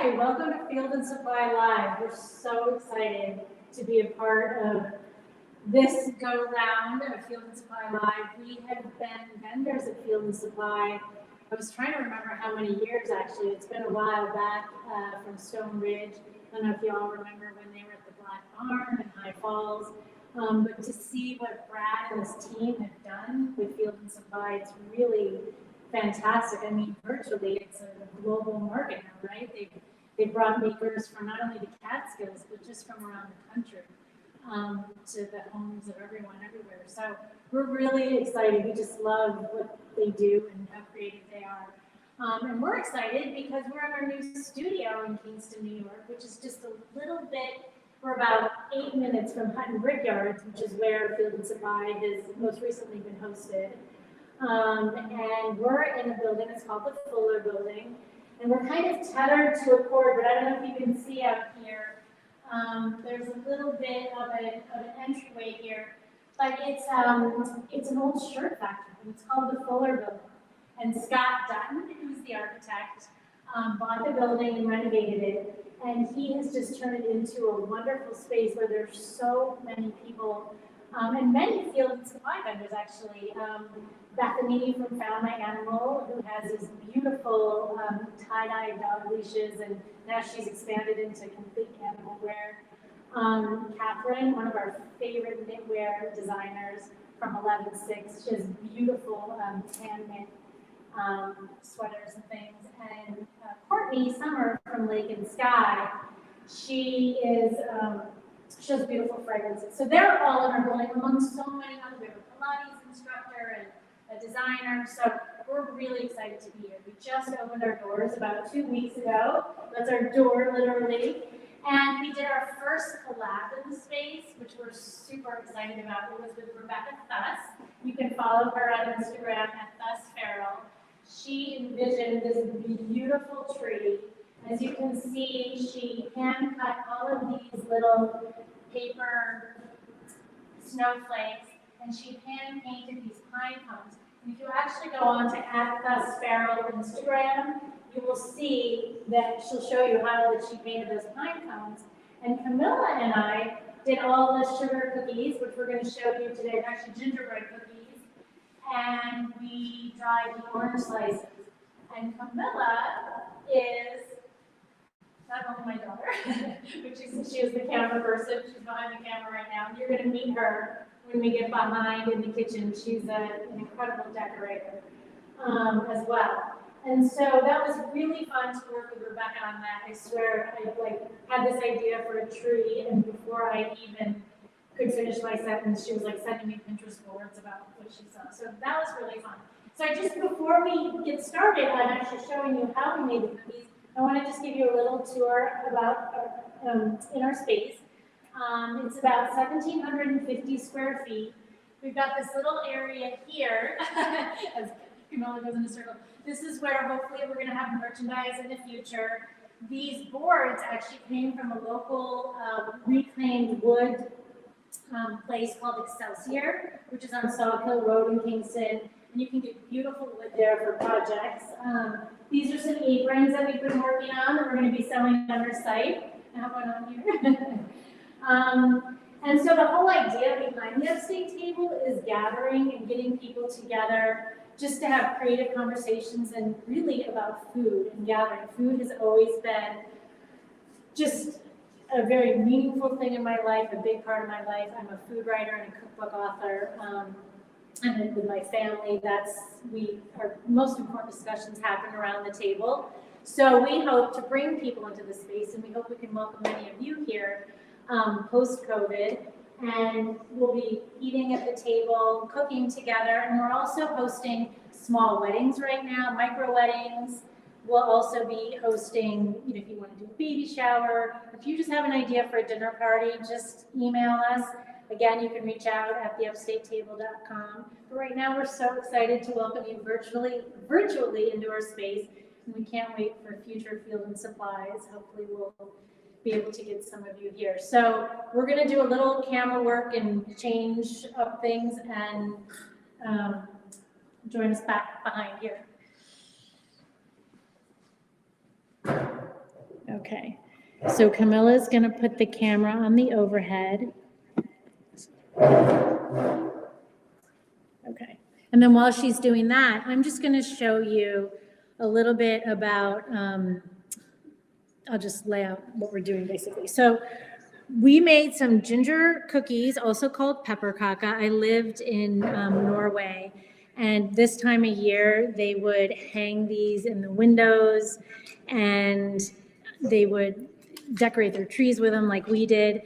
Hi, welcome to Field and Supply Live. We're so excited to be a part of this go round of Field and Supply Live. We have been vendors at Field and Supply. I was trying to remember how many years actually. It's been a while back from Stone Ridge. I don't know if you all remember when they were at the Black Barn and High Falls. But to see what Brad and his team have done with Field and Supply, it's really fantastic. I mean, virtually, it's a global market now, right? They've brought makers from not only the Catskills, but just from around the country to the homes of everyone everywhere. So we're really excited. We just love what they do and how creative they are. And we're excited because we're in our new studio in Kingston, New York, which is just a little bit, we're about 8 minutes from Hutton Brickyards, which is where Field and Supply has most recently been hosted. And we're in a building that's called the Fuller Building. And we're kind of tethered to a cord, but I don't know if you can see out here. There's a little bit of an entryway here, but it's an old shirt factory. It's called the Fuller Building. And Scott Dutton, who's the architect, bought the building and renovated it. And he has just turned it into a wonderful space where there's so many people, and many Field and Supply vendors actually. Bethany from Found My Animal, who has these beautiful tie-dye dog leashes, and now she's expanded into complete animal wear. Catherine, one of our favorite knitwear designers from 11/6, she has beautiful hand-knit sweaters and things. And Courtney Summer from Lake and Sky, she has beautiful fragrances. So they're all in our building among so many others. We have a Pilates instructor and a designer. So we're really excited to be here. We just opened our doors about 2 weeks ago. That's our door, literally. And we did our first collab in the space, which we're super excited about. It was with Rebecca Thuss. You can follow her on Instagram at ThussFerrell. She envisioned this beautiful tree. As you can see, she hand cut all of these little paper snowflakes, and she hand painted these pine cones. And if you actually go on to @ThussFerrell Instagram, you will see that she'll show you how that she painted those pine cones. And Camilla and I did all the sugar cookies, which we're going to show you today. They're actually gingerbread cookies. And we dried the orange slices. And Camilla is not only my daughter, but she is the camera person. She's behind the camera right now. You're going to meet her when we get behind in the kitchen. She's an incredible decorator as well. And so that was really fun to work with Rebecca on that. I swear, I had this idea for a tree, and before I even could finish my sentence, she was like sending me Pinterest boards about what she saw. So that was really fun. So just before we get started on actually showing you how we made the cookies, I want to just give you a little tour about in our space. It's about 1,750 square feet. We've got this little area here, as Camilla goes in a circle. This is where hopefully we're going to have merchandise in the future. These boards actually came from a local reclaimed wood place called Excelsior, which is on Sawkill Road in Kingston. And you can get beautiful wood there for projects. These are some aprons that we've been working on that we're going to be selling on our site. I have one on here. And so the whole idea behind the Upstate Table is gathering and getting people together just to have creative conversations and really about food and gathering. Food has always been just a very meaningful thing in my life, a big part of my life. I'm a food writer and a cookbook author. And then with my family, our most important discussions happen around the table. So we hope to bring people into the space, and we hope we can welcome many of you here post-COVID. And we'll be eating at the table, cooking together, and we're also hosting small weddings right now, micro weddings. We'll also be hosting, if you want to do a baby shower, if you just have an idea for a dinner party, just email us. Again, you can reach out at theupstatetable.com. But right now, we're so excited to welcome you virtually into our space, and we can't wait for future Field and Supplies. Hopefully, we'll be able to get some of you here. So we're going to do a little camera work and change up things, and join us back behind here. Okay, so Camilla's gonna put the camera on the overhead. Okay, and then while she's doing that, I'm just gonna show you a little bit about, I'll just lay out what we're doing basically. So we made some ginger cookies, also called pepperkaka. I lived in Norway, and this time of year, they would hang these in the windows, and they would decorate their trees with them like we did.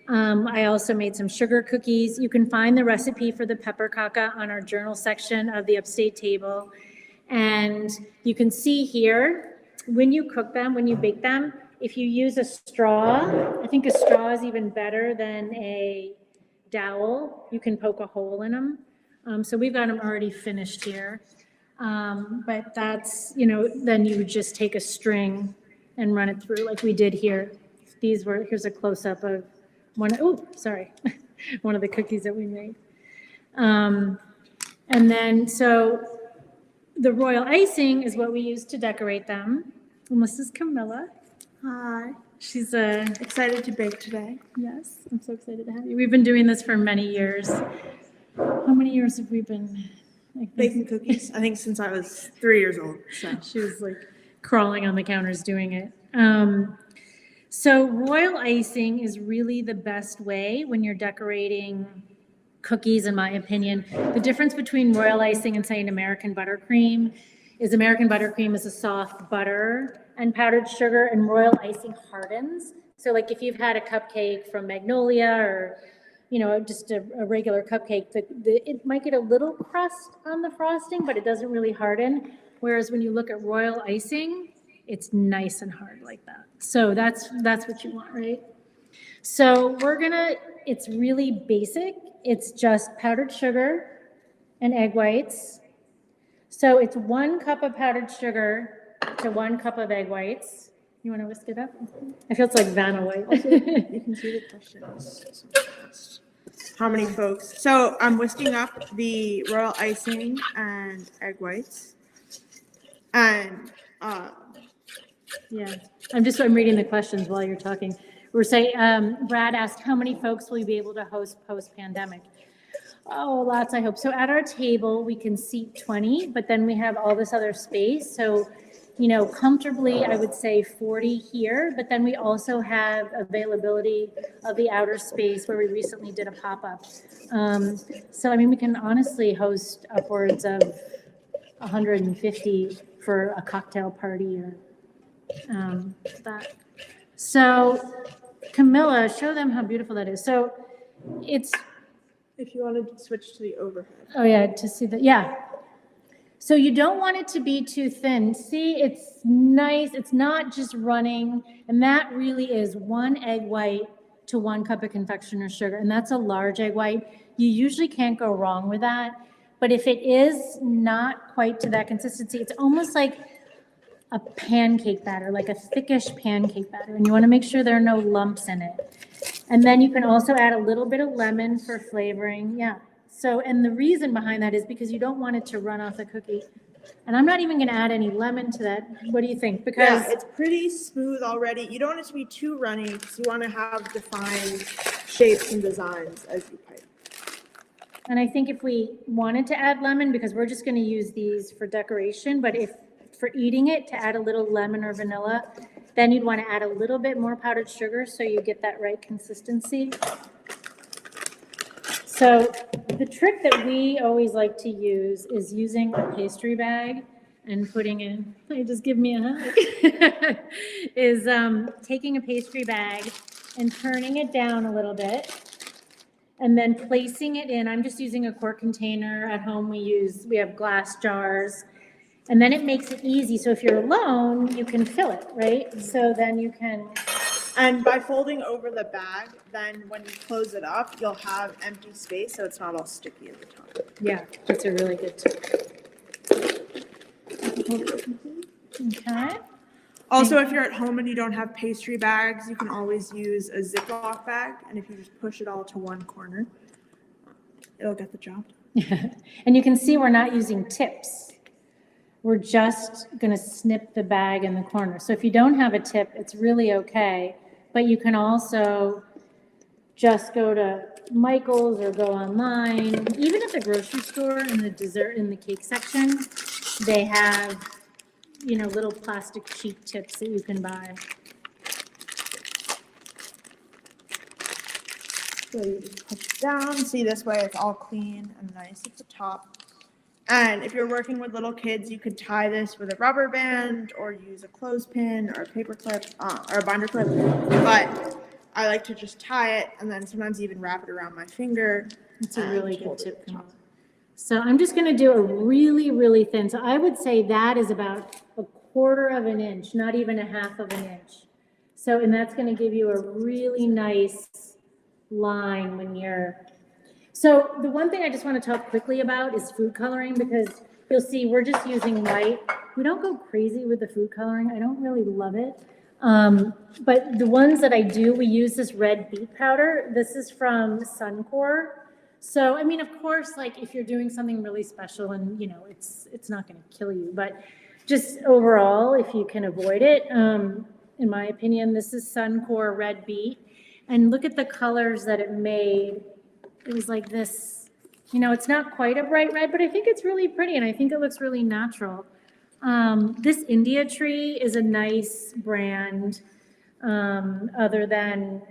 I also made some sugar cookies. You can find the recipe for the pepperkaka on our journal section of the Upstate Table. And you can see here, when you cook them, when you bake them, if you use a straw, I think a straw is even better than a dowel. You can poke a hole in them. So we've got them already finished here. But that's, then you would just take a string and run it through like we did here. Here's a close-up of one of the cookies that we made. And then, so the royal icing is what we use to decorate them. And this is Camilla. Hi. She's Excited to bake today. Yes, I'm so excited to have you. We've been doing this for many years. How many years have we been Baking cookies? I think since I was 3 years old. So she was like crawling on the counters doing it. So royal icing is really the best way when you're decorating cookies, in my opinion. The difference between royal icing and, say, an American buttercream is American buttercream is a soft butter and powdered sugar, and royal icing hardens. So like if you've had a cupcake from Magnolia or, just a regular cupcake, it might get a little crust on the frosting, but it doesn't really harden. Whereas when you look at royal icing, it's nice and hard like that. So that's what you want, right? So it's really basic. It's just powdered sugar and egg whites. So it's 1 cup of powdered sugar to 1 cup of egg whites. You want to whisk it up? I feel it's like Vanna White. you can see the questions. How many folks? So I'm whisking up the royal icing and egg whites. And yeah, I'm reading the questions while you're talking. We're saying, Brad asked, how many folks will you be able to host post-pandemic? Oh, lots, I hope. So at our table, we can seat 20, but then we have all this other space. So, comfortably, I would say 40 here, but then we also have availability of the outer space where we recently did a pop-up. So, we can honestly host upwards of 150 for a cocktail party or that. So, Camilla, show them how beautiful that is. So, if you wanted to switch to the overhead. Oh yeah, to see that, yeah. So you don't want it to be too thin. See, it's nice, it's not just running, and that really is 1 egg white to 1 cup of confectioner's sugar, and that's a large egg white. You usually can't go wrong with that, but if it is not quite to that consistency, it's almost like a pancake batter, like a thickish pancake batter, and you want to make sure there are no lumps in it. And then you can also add a little bit of lemon for flavoring. Yeah. So, and the reason behind that is because you don't want it to run off the cookie. And I'm not even going to add any lemon to that. What do you think? Because it's pretty smooth already. You don't want it to be too runny because you want to have defined shapes and designs as you pipe. And I think if we wanted to add lemon, because we're just going to use these for decoration, but if for eating it, to add a little lemon or vanilla, then you'd want to add a little bit more powdered sugar so you get that right consistency. So the trick that we always like to use is using a pastry bag and putting in, just give me a hug, is taking a pastry bag and turning it down a little bit and then placing it in. I'm just using a quart container. At home we have glass jars. And then it makes it easy. So if you're alone, you can fill it, right? So then you can. And by folding over the bag, then when you close it up, you'll have empty space so it's not all sticky at the top. Yeah, that's a really good tip. Okay. Also, if you're at home and you don't have pastry bags, you can always use a Ziploc bag. And if you just push it all to one corner, it'll get the job done. And you can see we're not using tips. we're just gonna snip the bag in the corner. So if you don't have a tip, it's really okay, but you can also just go to Michael's or go online. Even at the grocery store in the dessert, in the cake section, they have, you know, little plastic cheap tips that you can buy. So you just push it down. See, this way it's all clean and nice at the top. And if you're working with little kids, you could tie this with a rubber band or use a clothespin or a paper clip or a binder clip. But I like to just tie it and then sometimes even wrap it around my finger. It's a really good tip, Camilla. So I'm just going to do a really, really thin. So I would say that is about 1/4 of an inch, not even 1/2 of an inch. So, and that's going to give you a really nice line when you're. So the one thing I just want to talk quickly about is food coloring, because you'll see we're just using white. We don't go crazy with the food coloring. I don't really love it. But the ones that I do, we use this red beet powder. This is from Suncor. So, I mean, of course, like if you're doing something really special and, you know, it's not going to kill you, but just overall, if you can avoid it, in my opinion, this is Suncor red beet. And look at the colors that it made. It was like this, you know, it's not quite a bright red, but I think it's really pretty and I think it looks really natural. This India tree is a nice brand, other than,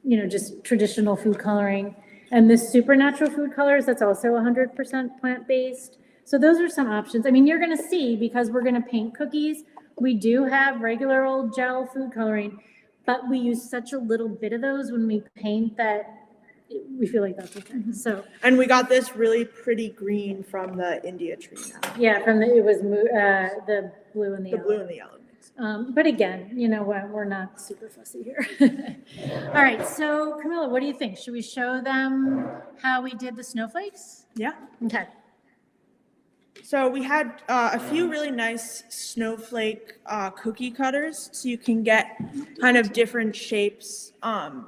you know, just traditional food coloring. And this Supernatural Food Colors, that's also 100% plant-based. So those are some options. I mean, you're going to see, because we're going to paint cookies, we do have regular old gel food coloring, but we use such a little bit of those when we paint that we feel like that's okay. So, and we got this really pretty green from the India tree now. Yeah, from it was the blue and the yellow. The blue and the yellow mix. But again, you know what, we're not super fussy here. All right, so Camilla, what do you think? Should we show them how we did the snowflakes? Yeah. Okay. So we had a few really nice snowflake cookie cutters, so you can get kind of different shapes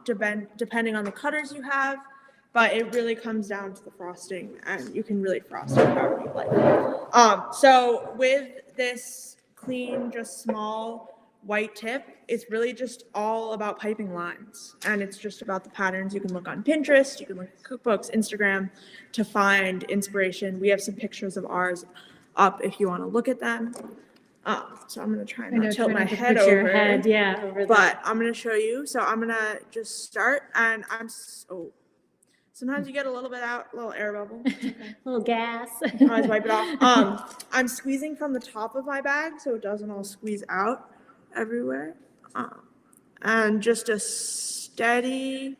depending on the cutters you have, but it really comes down to the frosting, and you can really frost it however you like. So with this clean, just small white tip, it's really just all about piping lines, and it's just about the patterns. You can look on Pinterest, you can look at cookbooks, Instagram to find inspiration. We have some pictures of ours up if you want to look at them. So I'm going to try and not tilt my head over. But I'm going to show you. So I'm going to just start, and sometimes you get a little bit out, a little air bubble. Okay. A little gas. Always wipe it off. I'm squeezing from the top of my bag so it doesn't all squeeze out everywhere. And just a steady,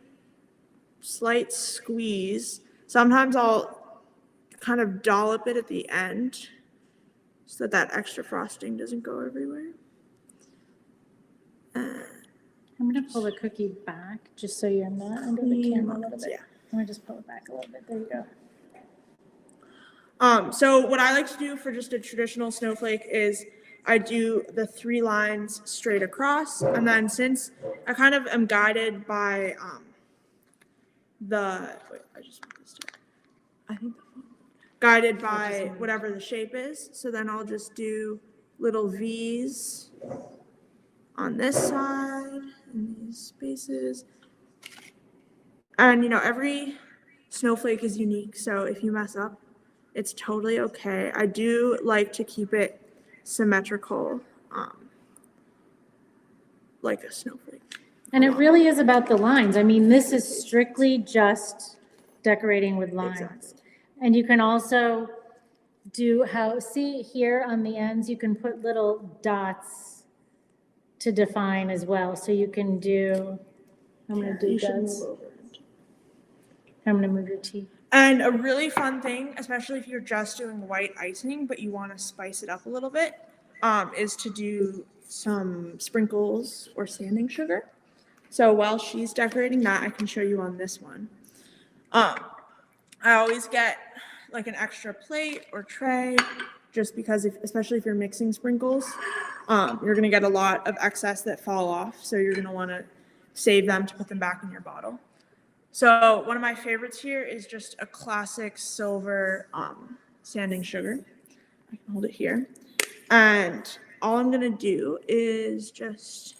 slight squeeze. Sometimes I'll kind of dollop it at the end so that extra frosting doesn't go everywhere. I'm going to pull the cookie back just so you're not under the camera a little bit. Yeah. I'm going to just pull it back a little bit. There you go. So what I like to do for just a traditional snowflake is I do the 3 lines straight across, and then since I kind of am guided by guided by whatever the shape is, so then I'll just do little V's on this side in these spaces. And you know, every snowflake is unique, so if you mess up, it's totally okay. I do like to keep it symmetrical, like a snowflake. And it really is about the lines. I mean, this is strictly just decorating with lines. Exactly. And you can also do see here on the ends, you can put little dots to define as well. So you can do, I'm going to do dots. I'm going to move your teeth. And a really fun thing, especially if you're just doing white icing, but you want to spice it up a little bit, is to do some sprinkles or sanding sugar. So while she's decorating that, I can show you on this one. I always get like an extra plate or tray, just because especially if you're mixing sprinkles, you're going to get a lot of excess that fall off. So you're going to want to save them to put them back in your bottle. So one of my favorites here is just a classic silver sanding sugar. I can hold it here. And all I'm gonna do is just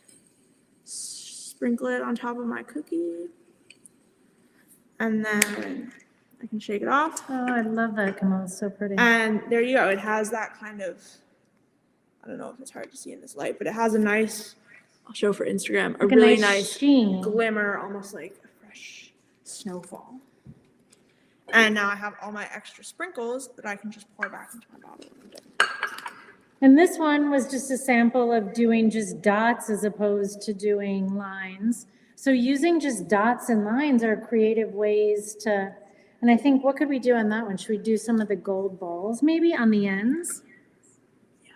sprinkle it on top of my cookie. And then I can shake it off. Oh, I love that, Camille. It's so pretty. And there you go. It has that kind of, I don't know if it's hard to see in this light, but it has a nice, I'll show for Instagram, a really nice sheen. glimmer, almost like a fresh snowfall. And now I have all my extra sprinkles that I can just pour back into my bottle. And this one was just a sample of doing just dots as opposed to doing lines. So using just dots and lines are creative ways to, and I think, what could we do on that one? Should we do some of the gold balls maybe on the ends? Yeah.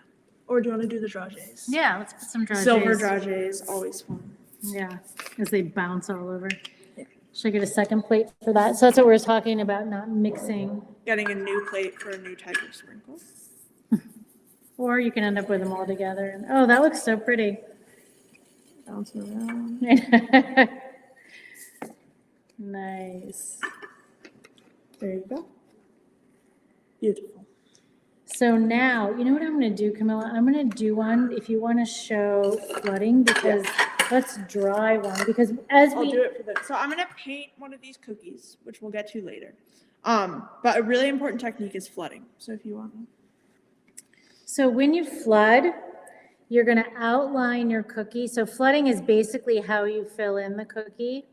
Or do you want to do the dragées? Yeah, let's put some dragées. Silver dragées, always fun. Yeah, as they bounce all over. Yeah. Should I get a second plate for that? So that's what we were talking about, not mixing. Getting a new plate for a new type of sprinkle. Or you can end up with them all together. And, oh, that looks so pretty. Bouncing around. Nice. There you go. Beautiful. So now, you know what I'm going to do, Camilla? I'm going to do one if you want to show flooding, because let's dry one. Because as I'll do it for this. So I'm going to paint one of these cookies, which we'll get to later. But a really important technique is flooding. So if you want to. So when you flood, you're going to outline your cookie. So flooding is basically how you fill in the cookie.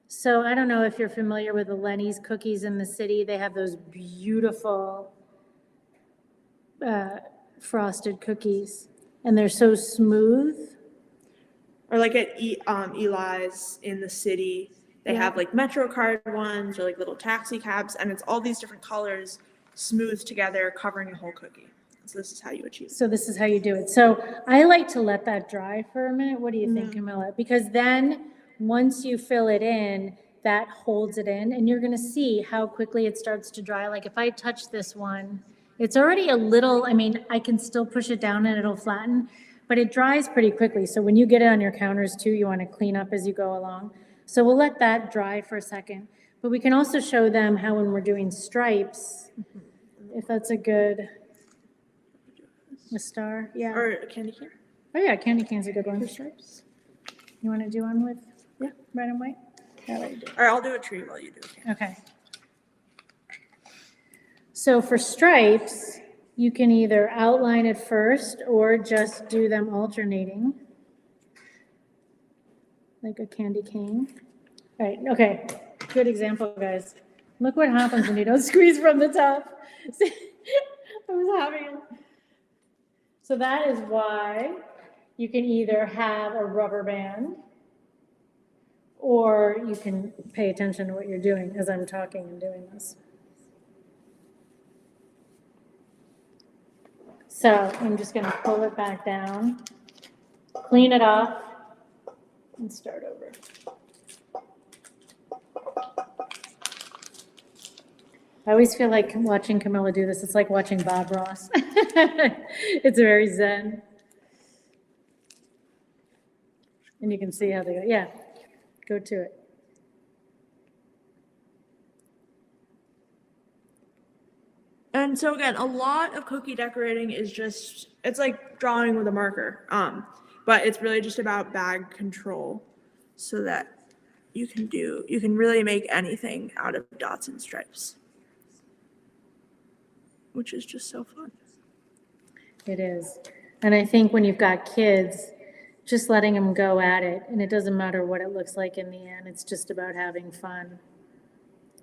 So I don't know if you're familiar with the Lenny's cookies in the city. They have those beautiful frosted cookies, and they're so smooth. Or like at Eli's in the city, they have like MetroCard ones or like little taxi cabs, and it's all these different colors smoothed together, covering a whole cookie. So this is how you achieve it. So this is how you do it. So I like to let that dry for a minute. What do you think, Camilla? Because then once you fill it in, that holds it in, and you're going to see how quickly it starts to dry. Like if I touch this one, it's already a little, I mean, I can still push it down and it'll flatten, but it dries pretty quickly. So when you get it on your counters too, you want to clean up as you go along. So we'll let that dry for a second. But we can also show them how when we're doing stripes, if that's a good... A star, yeah. Or a candy cane. Oh yeah, candy cane's a good one. For stripes. You want to do one with red and white? Yeah, let you do it. Or I'll do a tree while you do it. Okay. So for stripes, you can either outline it first or just do them alternating, like a candy cane. All right. Okay. Good example, guys. Look what happens when you don't squeeze from the top. I was having. So that is why you can either have a rubber band or you can pay attention to what you're doing as I'm talking and doing this. So I'm just going to pull it back down, clean it off, and start over. I always feel like watching Camilla do this. It's like watching Bob Ross. It's very zen. And you can see how they go. Yeah, go to it. And so again, a lot of cookie decorating is just, it's like drawing with a marker. But it's really just about bag control so that you can really make anything out of dots and stripes, which is just so fun. It is. And I think when you've got kids, just letting them go at it, and it doesn't matter what it looks like in the end, it's just about having fun.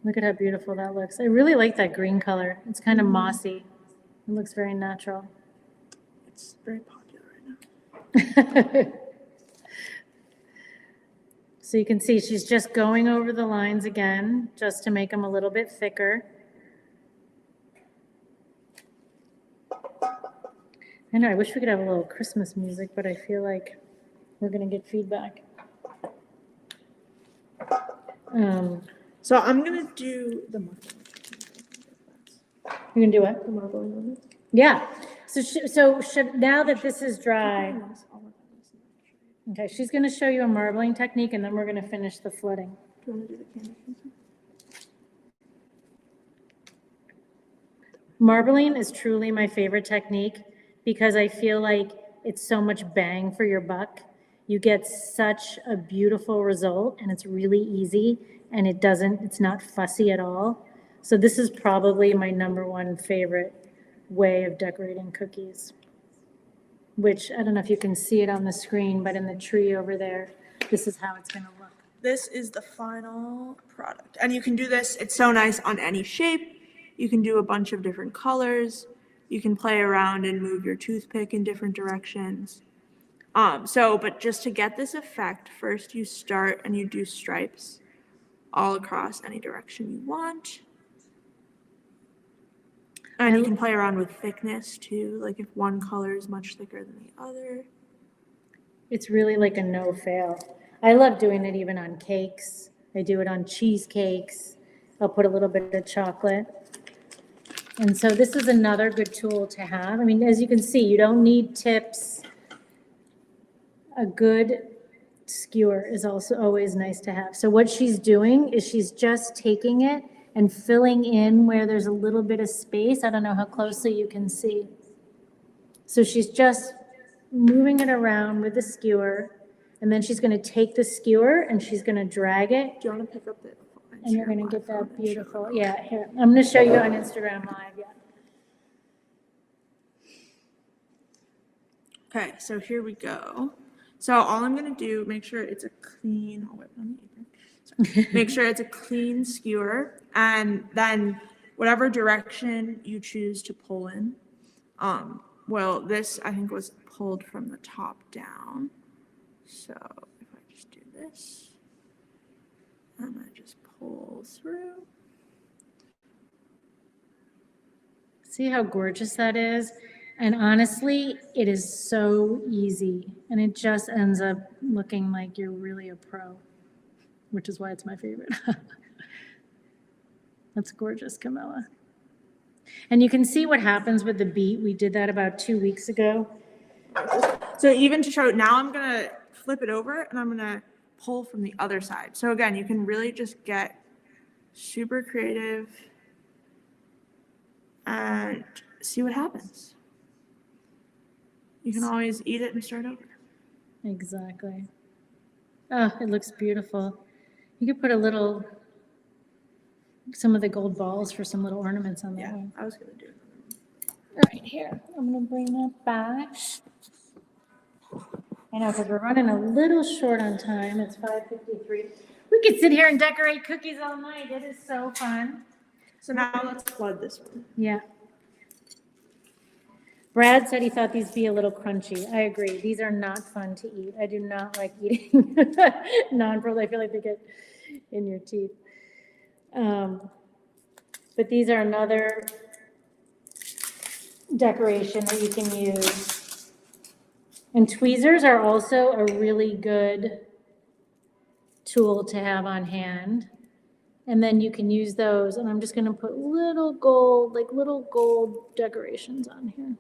Look at how beautiful that looks. I really like that green color. It's kind of mossy. It looks very natural. It's very popular right now. So you can see she's just going over the lines again, just to make them a little bit thicker. I know, I wish we could have a little Christmas music, but I feel like we're going to get feedback. So I'm going to do the marbling. You can do what? The marbling one. Yeah. So now that this is dry, okay, she's going to show you a marbling technique, and then we're going to finish the flooding. Do you want to do the candy cane? Marbling is truly my favorite technique because I feel like it's so much bang for your buck. You get such a beautiful result and it's really easy and it's not fussy at all. So this is probably my number one favorite way of decorating cookies, which I don't know if you can see it on the screen, but in the tree over there, this is how it's gonna look. This is the final product. And you can do this, it's so nice on any shape. You can do a bunch of different colors. You can play around and move your toothpick in different directions. But just to get this effect, first you start and you do stripes all across any direction you want. And you can play around with thickness too, like if one color is much thicker than the other. It's really like a no fail. I love doing it even on cakes. I do it on cheesecakes. I'll put a little bit of chocolate. And so this is another good tool to have. I mean, as you can see, you don't need tips. A good skewer is also always nice to have. So what she's doing is she's just taking it and filling in where there's a little bit of space. I don't know how closely you can see. So she's just moving it around with the skewer, and then she's going to take the skewer and she's going to drag it. Do you want to pick up the? And you're going to get that beautiful. Yeah, here. I'm going to show you on Instagram Live. Yeah. Okay, so here we go. So all I'm going to do, make sure it's a clean, I'll whip it on the apron. Sorry. Make sure it's a clean skewer, and then whatever direction you choose to pull in. Well, this I think was pulled from the top down. So if I just do this, and I just pull through. See how gorgeous that is? And honestly, it is so easy. And it just ends up looking like you're really a pro, which is why it's my favorite. That's gorgeous, Camilla. And you can see what happens with the beet. We did that about 2 weeks ago. So even to show it, now I'm going to flip it over and I'm going to pull from the other side. So again, you can really just get super creative and see what happens. You can always eat it and start over. Exactly. Oh, it looks beautiful. You could put some of the gold balls for some little ornaments on that one. I was going to do it. All right, here. I'm going to bring that back. I know, because we're running a little short on time. It's 5:53. We could sit here and decorate cookies all night. It is so fun. So now let's flood this one. Yeah. Brad said he thought these be a little crunchy. I agree. These are not fun to eat. I do not like eating non-pearls. I feel like they get in your teeth. But these are another decoration that you can use. And tweezers are also a really good tool to have on hand. And then you can use those. And I'm just going to put little gold decorations on here.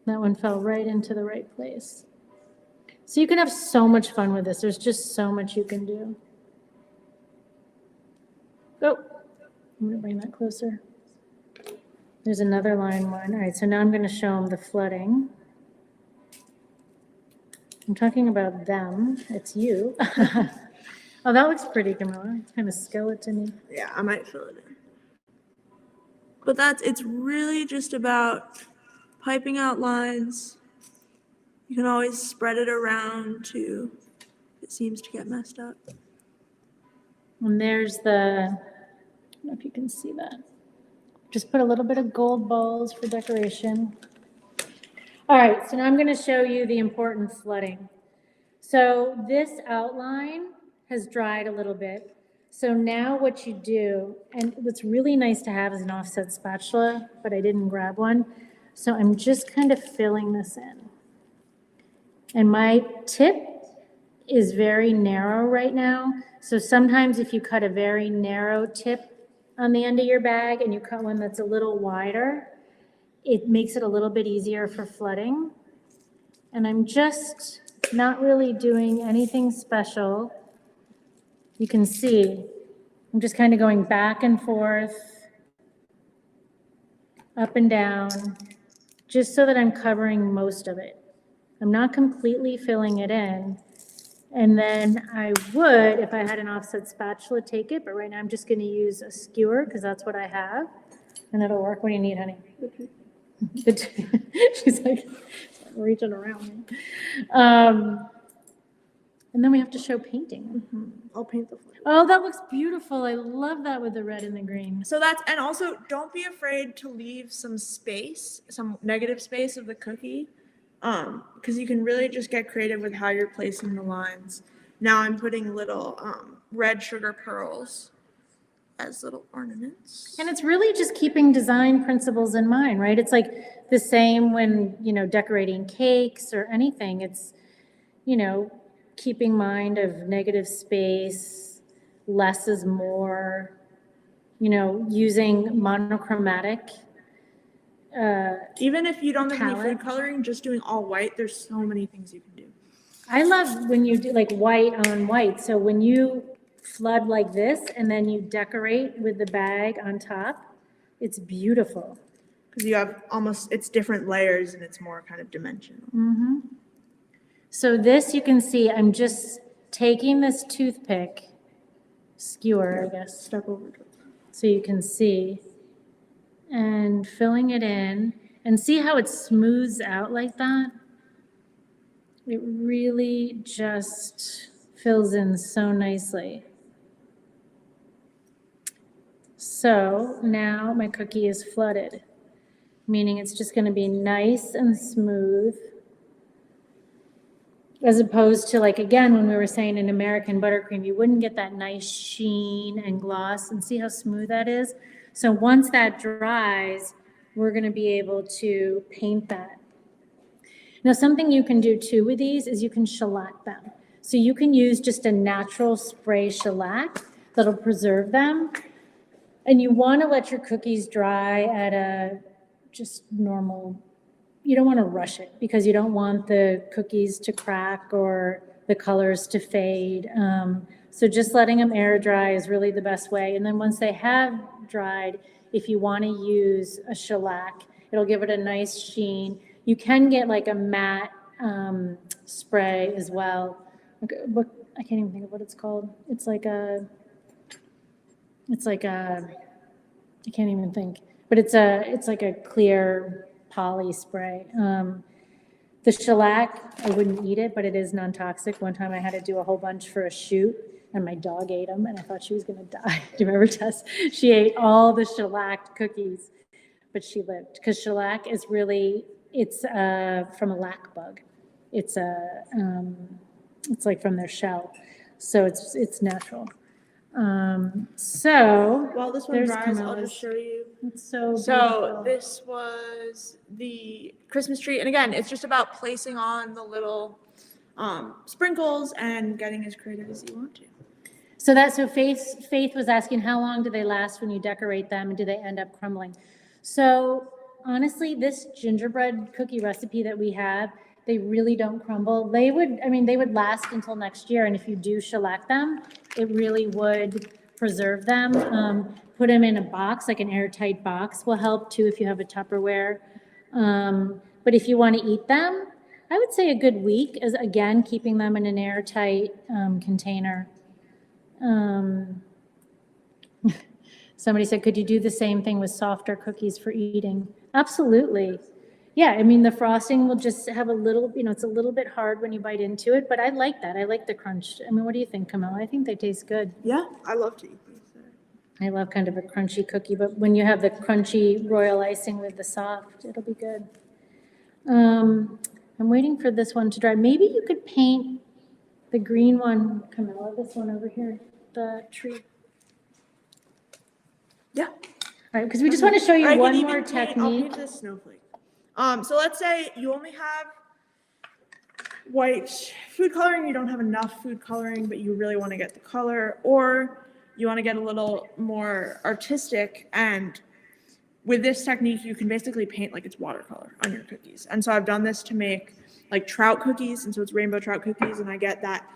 That one fell right into the right place. So you can have so much fun with this. There's just so much you can do. Oh, I'm going to bring that closer. There's another line one. All right, so now I'm going to show them the flooding. I'm talking about them. It's you. Oh, that looks pretty, Camilla. It's kind of skeleton-y. Yeah, I might fill it in. But it's really just about piping out lines. You can always spread it around too. It seems to get messed up. And there's I don't know if you can see that. Just put a little bit of gold balls for decoration. All right, so now I'm going to show you the important flooding. So this outline has dried a little bit. So now what you do, and what's really nice to have is an offset spatula, but I didn't grab one. So I'm just kind of filling this in. And my tip is very narrow right now. So sometimes if you cut a very narrow tip on the end of your bag and you cut one that's a little wider, it makes it a little bit easier for flooding. And I'm just not really doing anything special. You can see, I'm just kind of going back and forth. up and down, just so that I'm covering most of it. I'm not completely filling it in. And then I would, if I had an offset spatula, take it, but right now I'm just gonna use a skewer because that's what I have. And it'll work. What do you need, honey? She's like reaching around. And then we have to show painting. I'll paint the floor. Oh, that looks beautiful. I love that with the red and the green. So that's, and also don't be afraid to leave some space, some negative space of the cookie, because you can really just get creative with how you're placing the lines. Now I'm putting little red sugar pearls as little ornaments. And it's really just keeping design principles in mind, right? It's like the same when, decorating cakes or anything. It's, keeping mind of negative space, less is more, using monochromatic. Even if you don't have any palette. food coloring, just doing all white, there's so many things you can do. I love when you do like white on white. So when you flood like this and then you decorate with the bag on top, it's beautiful. Because you have it's different layers and it's more kind of dimensional. Mm-hmm. So this you can see, I'm just taking this toothpick, skewer, I guess. Step over. So you can see, and filling it in, and see how it smooths out like that? It really just fills in so nicely. So now my cookie is flooded, meaning it's just going to be nice and smooth. As opposed to, like, again, when we were saying in American buttercream, you wouldn't get that nice sheen and gloss, and see how smooth that is? So once that dries, we're going to be able to paint that. Now, something you can do too with these is you can shellac them. So you can use just a natural spray shellac that'll preserve them. And you want to let your cookies dry at a just normal. You don't want to rush it because you don't want the cookies to crack or the colors to fade. So just letting them air dry is really the best way. And then once they have dried, if you want to use a shellac, it'll give it a nice sheen. You can get like a matte spray as well. I can't even think of what it's called. I can't even think, but it's like a clear poly spray. The shellac, I wouldn't eat it, but it is non-toxic. One time I had to do a whole bunch for a shoot and my dog ate them and I thought she was gonna die. Do you remember Tess? She ate all the shellacked cookies, but she lived. Because shellac is really, it's from a lac bug. It's like from their shell. So it's natural. So While this one there's dries, I'll Camilla's. just show you. It's so So beautiful. this was the Christmas tree. And again, it's just about placing on the little sprinkles and getting as creative as you want to. So Faith was asking, how long do they last when you decorate them and do they end up crumbling? So honestly, this gingerbread cookie recipe that we have, they really don't crumble. They would last until next year. And if you do shellac them, it really would preserve them. Put them in a box, like an airtight box will help too if you have a Tupperware. But if you want to eat them, I would say a good week is, again, keeping them in an airtight container. Somebody said, could you do the same thing with softer cookies for eating? Absolutely. Yeah, I mean, the frosting will just have a little, it's a little bit hard when you bite into it, but I like that. I like the crunch. I mean, what do you think, Camilla? I think they taste good. Yeah, I love to eat these. I love kind of a crunchy cookie, but when you have the crunchy royal icing with the soft, it'll be good. I'm waiting for this one to dry. Maybe you could paint the green one, Camilla, this one over here, the tree. Yeah. All right, because we just want to show you I one can more even paint, I'll technique. paint this snowflake. So let's say you only have white food coloring, you don't have enough food coloring, but you really want to get the color, or you want to get a little more artistic, and with this technique, you can basically paint like it's watercolor on your cookies. And so I've done this to make like trout cookies, and so it's rainbow trout cookies, and I get that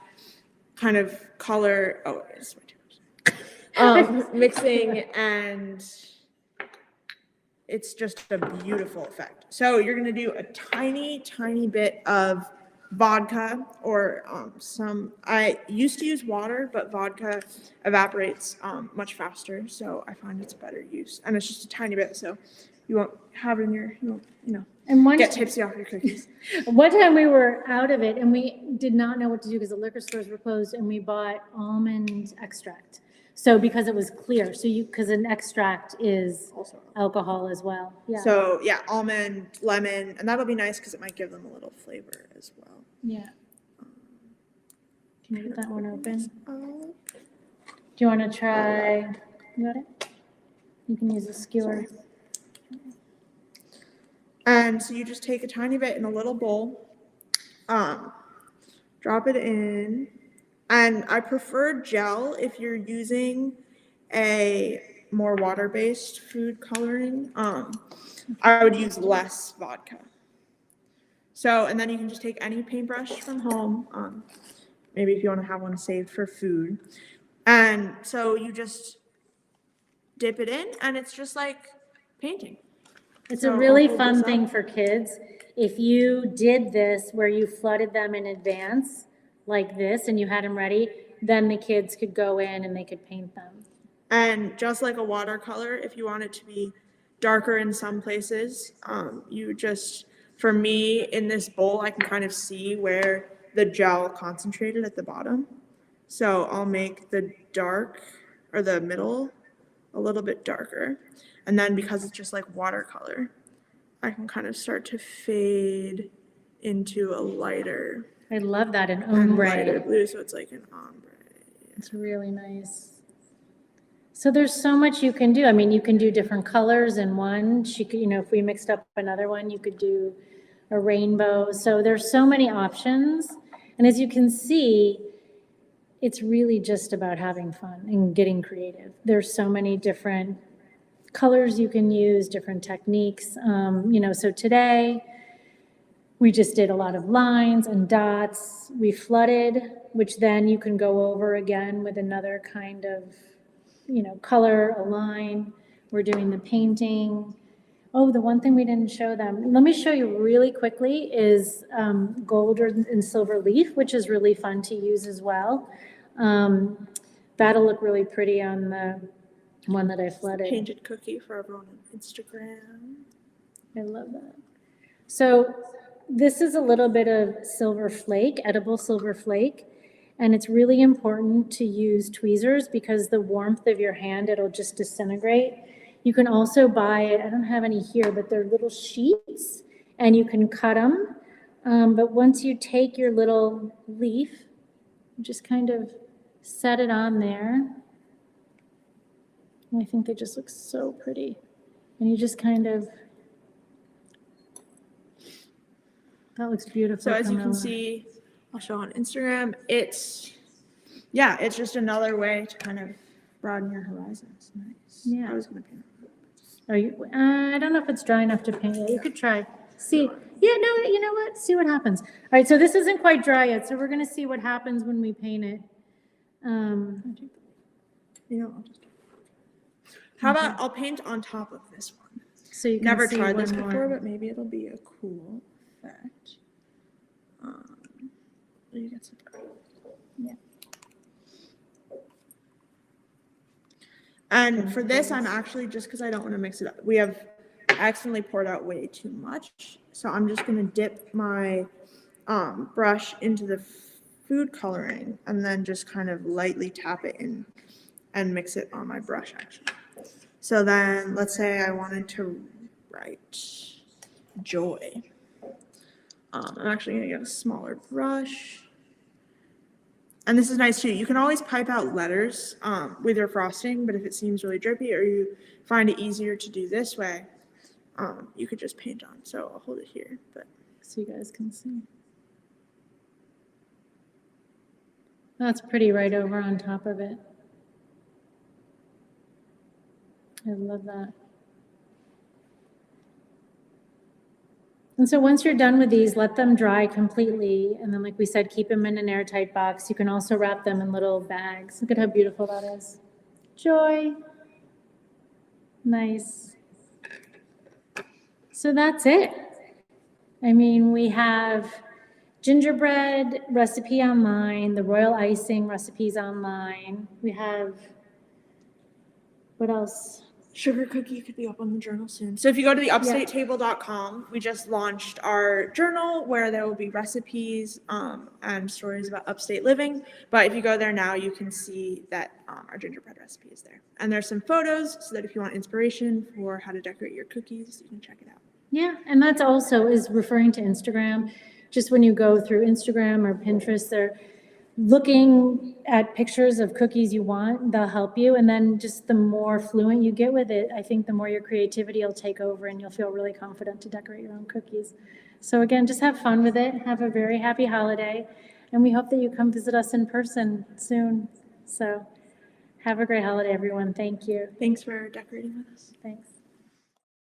kind of color. Oh, it's way too much. Mixing and it's just a beautiful effect. So you're gonna do a tiny, tiny bit of vodka or I used to use water, but vodka evaporates much faster, so I find it's a better use. And it's just a tiny bit, so you won't have it in your, And one get tipsy off your cookies. One time we were out of it and we did not know what to do because the liquor stores were closed, and we bought almond extract. So because it was clear, because an extract is Also. alcohol as well. Yeah. So yeah, almond, lemon, and that'll be nice because it might give them a little flavor as well. Yeah. Can you get that one open? Uh, Do you want to try? You got it? You can use a skewer. And so you just take a tiny bit in a little bowl, drop it in, and I prefer gel if you're using a more water-based food coloring. I would use less vodka. So, and then you can just take any paintbrush from home, maybe if you want to have one saved for food. And so you just dip it in, and it's just like painting. It's So a really I'll hold fun this thing up. for kids. If you did this where you flooded them in advance like this and you had them ready, then the kids could go in and they could paint them. And just like a watercolor, if you want it to be darker in some places, you just, for me, in this bowl, I can kind of see where the gel concentrated at the bottom. So I'll make the dark, or the middle, a little bit darker. And then because it's just like watercolor, I can kind of start to fade into a lighter I love that, an and lighter ombre. blue, so it's like an ombre. It's really nice. So there's so much you can do. I mean, you can do different colors in one. She could, if we mixed up another one, you could do a rainbow. So there's so many options. And as you can see, it's really just about having fun and getting creative. There's so many different colors you can use, different techniques. So today we just did a lot of lines and dots. We flooded, which then you can go over again with another kind of, color, a line. We're doing the painting. Oh, the one thing we didn't show them, let me show you really quickly, is gold and silver leaf, which is really fun to use as well. That'll look really pretty on the one that I flooded. Painted cookie for everyone on Instagram. I love that. So this is a little bit of silver flake, edible silver flake, and it's really important to use tweezers because the warmth of your hand, it'll just disintegrate. You can also buy it, I don't have any here, but they're little sheets and you can cut them. But once you take your little leaf, just kind of set it on there. And I think they just look so pretty. And you just kind of, that looks beautiful. So as you can Camilla. see, I'll show on Instagram, it's just another way to kind of broaden your horizons. Nice. Yeah. I was gonna paint it. Are you, I don't know if it's dry enough to paint yet. You could try. See, yeah, no, you know what? See what happens. All right, so this isn't quite dry yet, so we're gonna see what happens when we paint it. I'll just. How about I'll paint on top of this one? So you can Never see tried this one before, more. but maybe it'll be a cool effect. You get some. Yeah. And for this, I'm actually, just because I don't want to mix it up, I accidentally poured out way too much. So I'm just going to dip my brush into the food coloring and then just kind of lightly tap it in and mix it on my brush actually. So then let's say I wanted to write joy. I'm actually going to get a smaller brush. And this is nice too. You can always pipe out letters with your frosting, but if it seems really drippy or you find it easier to do this way, you could just paint on. So I'll hold it here, but So you guys can see. That's pretty right over on top of it. I love that. And so once you're done with these, let them dry completely. And then, like we said, keep them in an airtight box. You can also wrap them in little bags. Look at how beautiful that is. Joy. Nice. So that's it. I mean, we have gingerbread recipe online, the royal icing recipes online. We have, what else? Sugar cookie could be up on the journal soon. So if you go to the upstatetable.com, we just launched our journal where there will be recipes and stories about upstate living. But if you go there now, you can see that our gingerbread recipe is there. And there's some photos so that if you want inspiration for how to decorate your cookies, you can check it out. Yeah, and that's also is referring to Instagram. Just when you go through Instagram or Pinterest, they're looking at pictures of cookies you want, they'll help you. And then just the more fluent you get with it, I think the more your creativity will take over and you'll feel really confident to decorate your own cookies. So again, just have fun with it. Have a very happy holiday. And we hope that you come visit us in person soon. So have a great holiday, everyone. Thank you. Thanks for decorating with us. Thanks.